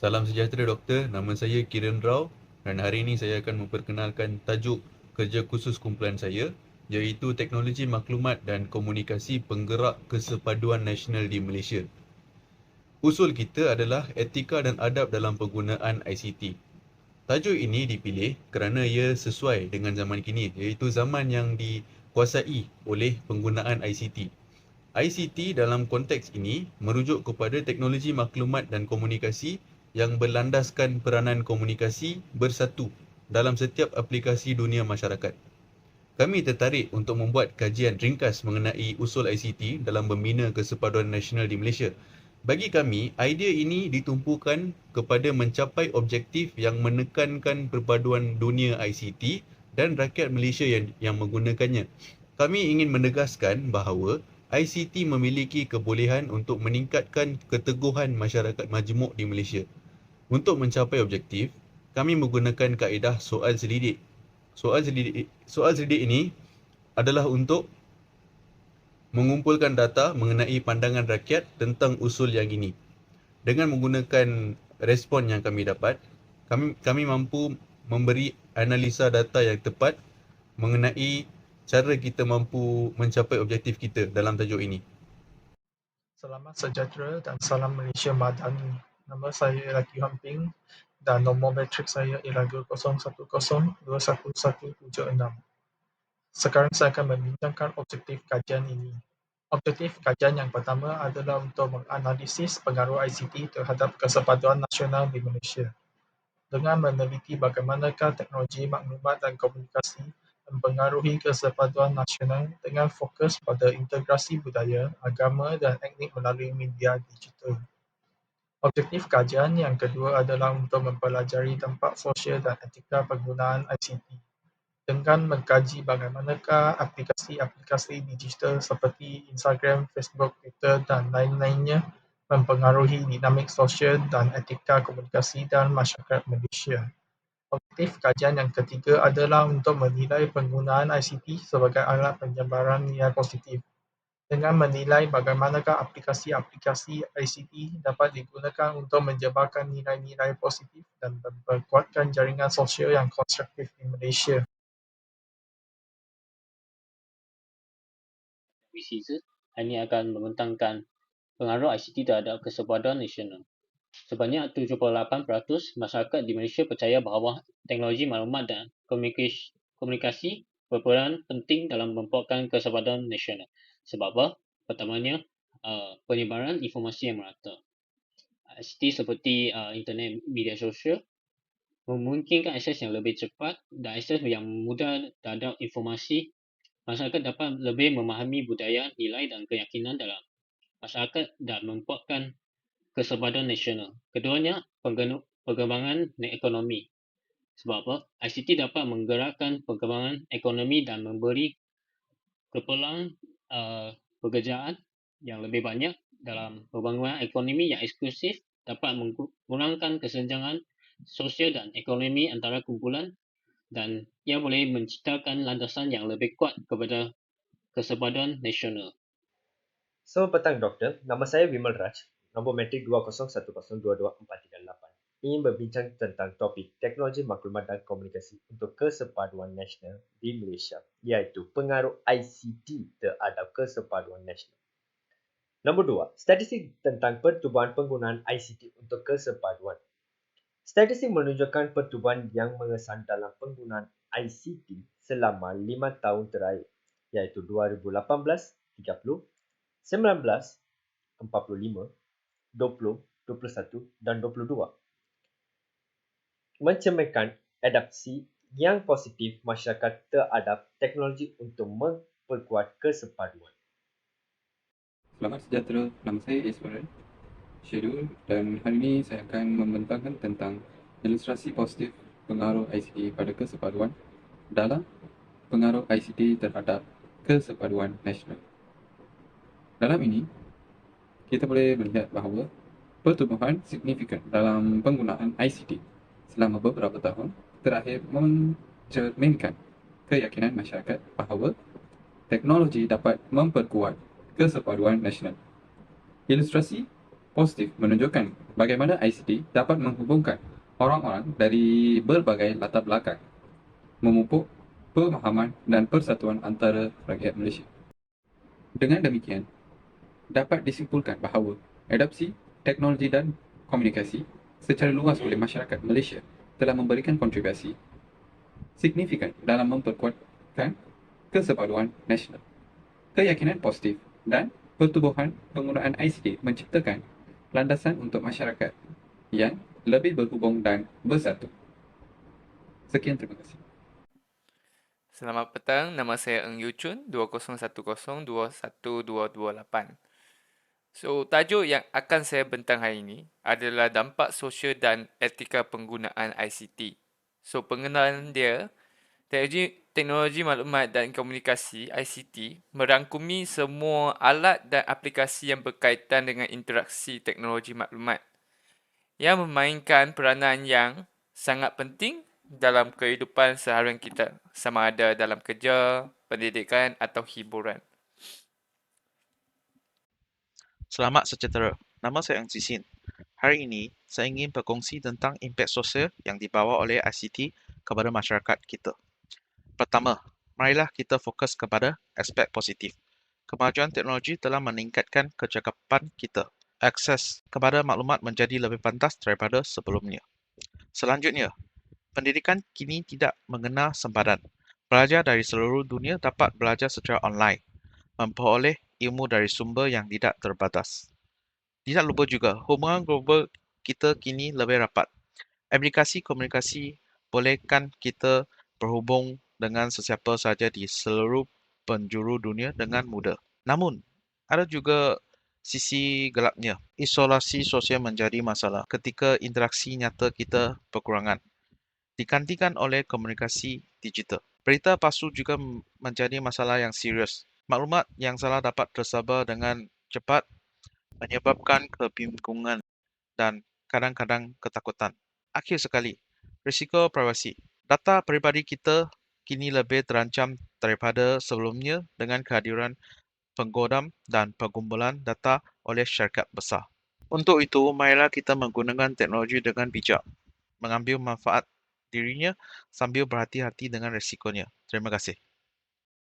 Salam sejahtera doktor, nama saya Kiran Rao dan hari ini saya akan memperkenalkan tajuk kerja khusus kumpulan saya iaitu Teknologi Maklumat dan Komunikasi Penggerak Kesepaduan Nasional di Malaysia. Usul kita adalah etika dan adab dalam penggunaan ICT. Tajuk ini dipilih kerana ia sesuai dengan zaman kini iaitu zaman yang dikuasai oleh penggunaan ICT. ICT dalam konteks ini merujuk kepada teknologi maklumat dan komunikasi yang berlandaskan peranan komunikasi bersatu dalam setiap aplikasi dunia masyarakat. Kami tertarik untuk membuat kajian ringkas mengenai usul ICT dalam membina kesepaduan nasional di Malaysia. Bagi kami, idea ini ditumpukan kepada mencapai objektif yang menekankan perpaduan dunia ICT dan rakyat Malaysia yang menggunakannya. Kami ingin menegaskan bahawa ICT memiliki kebolehan untuk meningkatkan keteguhan masyarakat majmuk di Malaysia. Untuk mencapai objektif, kami menggunakan kaedah soal selidik. Soal selidik ini adalah untuk mengumpulkan data mengenai pandangan rakyat tentang usul yang ini. Dengan menggunakan respon yang kami dapat, kami mampu memberi analisa data yang tepat mengenai cara kita mampu mencapai objektif kita dalam tajuk ini. Selamat sejahtera dan salam Malaysia Madani. Nama saya ialah Ki Hon Ping dan nombor metrik saya ialah 201021176. Sekarang saya akan membincangkan objektif kajian ini. Objektif kajian yang pertama adalah untuk menganalisis pengaruh ICT terhadap kesepaduan nasional di Malaysia. Dengan meneliti bagaimanakah teknologi maklumat dan komunikasi mempengaruhi kesepaduan nasional dengan fokus pada integrasi budaya, agama dan etnik melalui media digital. Objektif kajian yang kedua adalah untuk mempelajari dampak sosial dan etika penggunaan ICT dengan mengkaji bagaimanakah aplikasi-aplikasi digital seperti Instagram, Facebook, Twitter dan lain-lainnya mempengaruhi dinamik sosial dan etika komunikasi dalam masyarakat Malaysia. Objektif kajian yang ketiga adalah untuk menilai penggunaan ICT sebagai alat penyebaran nilai positif dengan menilai bagaimanakah aplikasi-aplikasi ICT dapat digunakan untuk menyebarkan nilai-nilai positif dan memperkuatkan jaringan sosial yang konstruktif di Malaysia. Season ini akan membentangkan pengaruh ICT terhadap kesepaduan nasional. Sebanyak 78% masyarakat di Malaysia percaya bahawa teknologi maklumat dan komunikasi berperan penting dalam memperkuatkan kesepaduan nasional. Sebab apa? Pertamanya, penyebaran informasi yang merata. ICT seperti internet media sosial memungkinkan akses yang lebih cepat dan akses yang mudah terhadap informasi. Masyarakat dapat lebih memahami budaya, nilai dan keyakinan dalam masyarakat dan memperkuatkan kesepaduan nasional. Keduanya, perkembangan ekonomi. Sebab apa? ICT dapat menggerakkan perkembangan ekonomi dan memberi kepeluang pekerjaan yang lebih banyak dalam pembangunan ekonomi yang eksklusif, dapat mengurangkan kesenjangan sosial dan ekonomi antara kumpulan dan ia boleh menciptakan landasan yang lebih kuat kepada kesepaduan nasional. Selamat petang doktor, nama saya Vimal Raj, nombor metrik 201022438. Ingin berbincang tentang topik teknologi maklumat dan komunikasi untuk kesepaduan nasional di Malaysia, iaitu pengaruh ICT terhadap kesepaduan nasional. Nombor 2, statistik tentang pertumbuhan penggunaan ICT untuk kesepaduan. Statistik menunjukkan pertumbuhan yang mengesan dalam penggunaan ICT selama 5 tahun terakhir, iaitu 2018, 30, 19, 45, 20, 21 dan 22. Mencerminkan adaptasi yang positif masyarakat terhadap teknologi untuk memperkuat kesepaduan. Selamat sejahtera, nama saya Iswaran Syedul dan hari ini saya akan membentangkan tentang ilustrasi positif pengaruh ICT pada kesepaduan dalam pengaruh ICT terhadap kesepaduan nasional. Dalam ini, kita boleh melihat bahawa pertumbuhan signifikan dalam penggunaan ICT selama beberapa tahun terakhir mencerminkan keyakinan masyarakat bahawa teknologi dapat memperkuat kesepaduan nasional. Ilustrasi positif menunjukkan bagaimana ICT dapat menghubungkan orang-orang dari berbagai latar belakang, memupuk pemahaman dan persatuan antara rakyat Malaysia. Dengan demikian, dapat disimpulkan bahawa adopsi teknologi dan komunikasi secara luas oleh masyarakat Malaysia telah memberikan kontribusi signifikan dalam memperkuatkan kesepaduan nasional. Keyakinan positif dan pertubuhan penggunaan ICT menciptakan landasan untuk masyarakat yang lebih berhubung dan bersatu. Sekian, terima kasih. Selamat petang, nama saya Eng Yu Chun, 2010-21228. So, tajuk yang akan saya bentang hari ini adalah dampak sosial dan etika penggunaan ICT. So, pengenalan dia, teknologi maklumat dan komunikasi ICT merangkumi semua alat dan aplikasi yang berkaitan dengan interaksi teknologi maklumat yang memainkan peranan yang sangat penting dalam kehidupan seharian kita, sama ada dalam kerja, pendidikan atau hiburan. Selamat sejahtera. Nama saya Eng Sisin. Hari ini, saya ingin berkongsi tentang impak sosial yang dibawa oleh ICT kepada masyarakat kita. Pertama, marilah kita fokus kepada aspek positif. Kemajuan teknologi telah meningkatkan kecakapan kita. Akses kepada maklumat menjadi lebih pantas daripada sebelumnya. Selanjutnya, pendidikan kini tidak mengenal sempadan. Pelajar dari seluruh dunia dapat belajar secara online, memperoleh ilmu dari sumber yang tidak terbatas. Tidak lupa juga, hubungan global kita kini lebih rapat. Aplikasi komunikasi bolehkan kita berhubung dengan sesiapa sahaja di seluruh penjuru dunia dengan mudah. Namun, ada juga sisi gelapnya. Isolasi sosial menjadi masalah ketika interaksi nyata kita berkurangan, digantikan oleh komunikasi digital. Berita palsu juga menjadi masalah yang serius. Maklumat yang salah dapat tersebar dengan cepat, menyebabkan kebingungan dan kadang-kadang ketakutan. Akhir sekali, risiko privasi. Data peribadi kita kini lebih terancam daripada sebelumnya dengan kehadiran penggodam dan pengumpulan data oleh syarikat besar. Untuk itu, marilah kita menggunakan teknologi dengan bijak, mengambil manfaat dirinya sambil berhati-hati dengan risikonya. Terima kasih.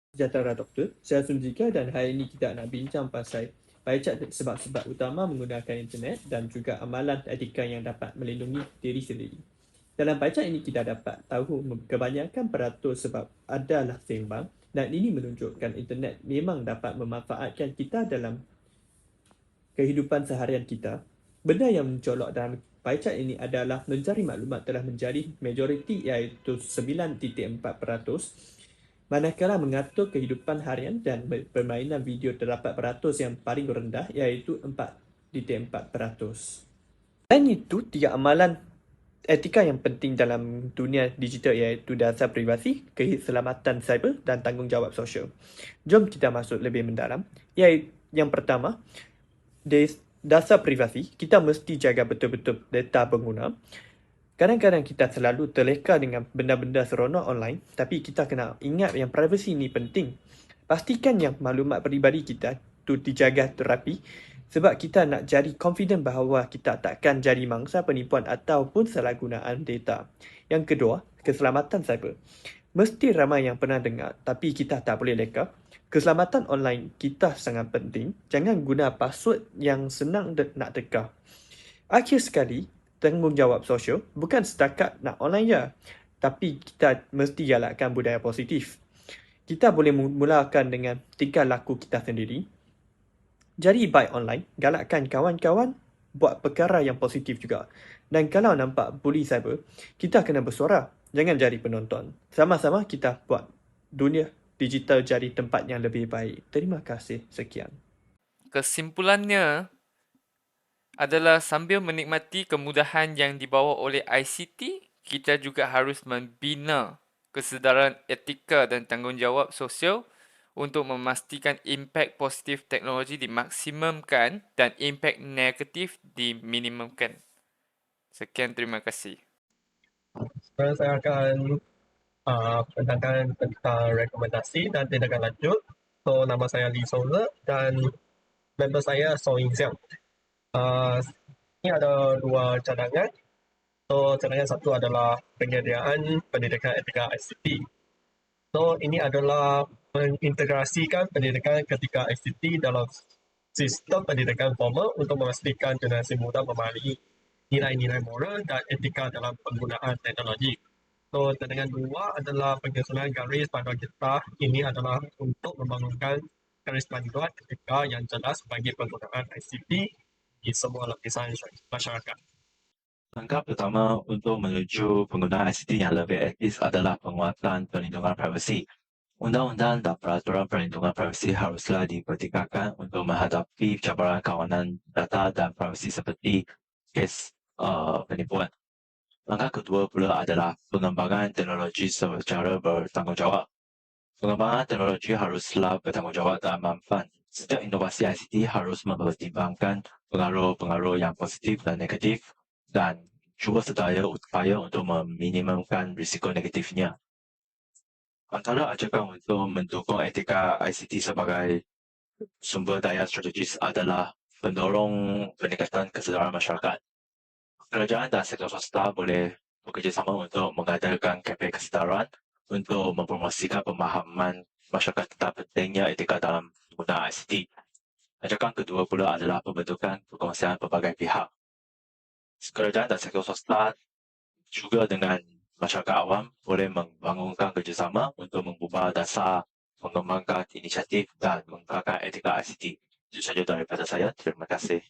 Sejahtera Doktor, saya Sunjika dan hari ini kita nak bincang pasal baca sebab-sebab utama menggunakan internet dan juga amalan etika yang dapat melindungi diri sendiri. Dalam baca ini kita dapat tahu kebanyakan peratus sebab adalah seimbang dan ini menunjukkan internet memang dapat memanfaatkan kita dalam kehidupan seharian kita. Benda yang mencolok dalam baca ini adalah mencari maklumat telah menjadi majoriti iaitu 9.4%, manakala mengatur kehidupan harian dan permainan video terdapat peratus yang paling rendah iaitu 4.4%. Selain itu, 3 amalan etika yang penting dalam dunia digital iaitu dasar privasi, keselamatan cyber dan tanggungjawab sosial. Jom kita masuk lebih mendalam. Yang pertama, dasar privasi, kita mesti jaga betul-betul data pengguna. Kadang-kadang kita selalu terleka dengan benda-benda seronok online, tapi kita kena ingat yang privasi ini penting. Pastikan yang maklumat peribadi kita tu dijaga terapi sebab kita nak jadi confident bahawa kita takkan jadi mangsa penipuan ataupun salahgunaan data. Yang kedua, keselamatan cyber. Mesti ramai yang pernah dengar, tapi kita tak boleh leka. Keselamatan online kita sangat penting. Jangan guna password yang senang nak teka. Akhir sekali, tanggungjawab sosial bukan setakat nak online je, tapi kita mesti galakkan budaya positif. Kita boleh mulakan dengan tingkah laku kita sendiri. Jadi baik online, galakkan kawan-kawan buat perkara yang positif juga. Dan kalau nampak bully cyber, kita kena bersuara, jangan jadi penonton. Sama-sama kita buat dunia digital jadi tempat yang lebih baik. Terima kasih. Sekian. Kesimpulannya adalah sambil menikmati kemudahan yang dibawa oleh ICT, kita juga harus membina kesedaran etika dan tanggungjawab sosial untuk memastikan impak positif teknologi dimaksimumkan dan impak negatif diminimumkan. Sekian, terima kasih. Sekarang saya akan bentangkan tentang rekomendasi dan tindakan lanjut. So, nama saya Lee Soler dan member saya So Ying Xiang. Ini ada dua cadangan. So, cadangan satu adalah penyediaan pendidikan etika ICT. So, ini adalah mengintegrasikan pendidikan ketika ICT dalam sistem pendidikan formal untuk memastikan generasi muda memahami nilai-nilai moral dan etika dalam penggunaan teknologi. So, cadangan dua adalah penyusunan garis panduan kita. Ini adalah untuk membangunkan garis panduan etika yang jelas bagi penggunaan ICT di semua lapisan masyarakat. Langkah pertama untuk menuju penggunaan ICT yang lebih etis adalah penguatan perlindungan privasi. Undang-undang dan peraturan perlindungan privasi haruslah dipertingkatkan untuk menghadapi cabaran kawanan data dan privasi seperti kes penipuan. Langkah kedua pula adalah pengembangan teknologi secara bertanggungjawab. Pengembangan teknologi haruslah bertanggungjawab dan manfaat. Setiap inovasi ICT harus mempertimbangkan pengaruh-pengaruh yang positif dan negatif dan cuba sedaya upaya untuk meminimumkan risiko negatifnya. Antara ajakan untuk mendukung etika ICT sebagai sumber daya strategis adalah pendorong peningkatan kesedaran masyarakat. Kerajaan dan sektor swasta boleh bekerjasama untuk mengadakan kempen kesedaran untuk mempromosikan pemahaman masyarakat tentang pentingnya etika dalam penggunaan ICT. Ajakan kedua pula adalah pembentukan perkongsian pelbagai pihak. Kerajaan dan sektor swasta juga dengan masyarakat awam boleh membangunkan kerjasama untuk mengubah dasar, mengembangkan inisiatif dan mengembangkan etika ICT. Itu saja daripada saya. Terima kasih.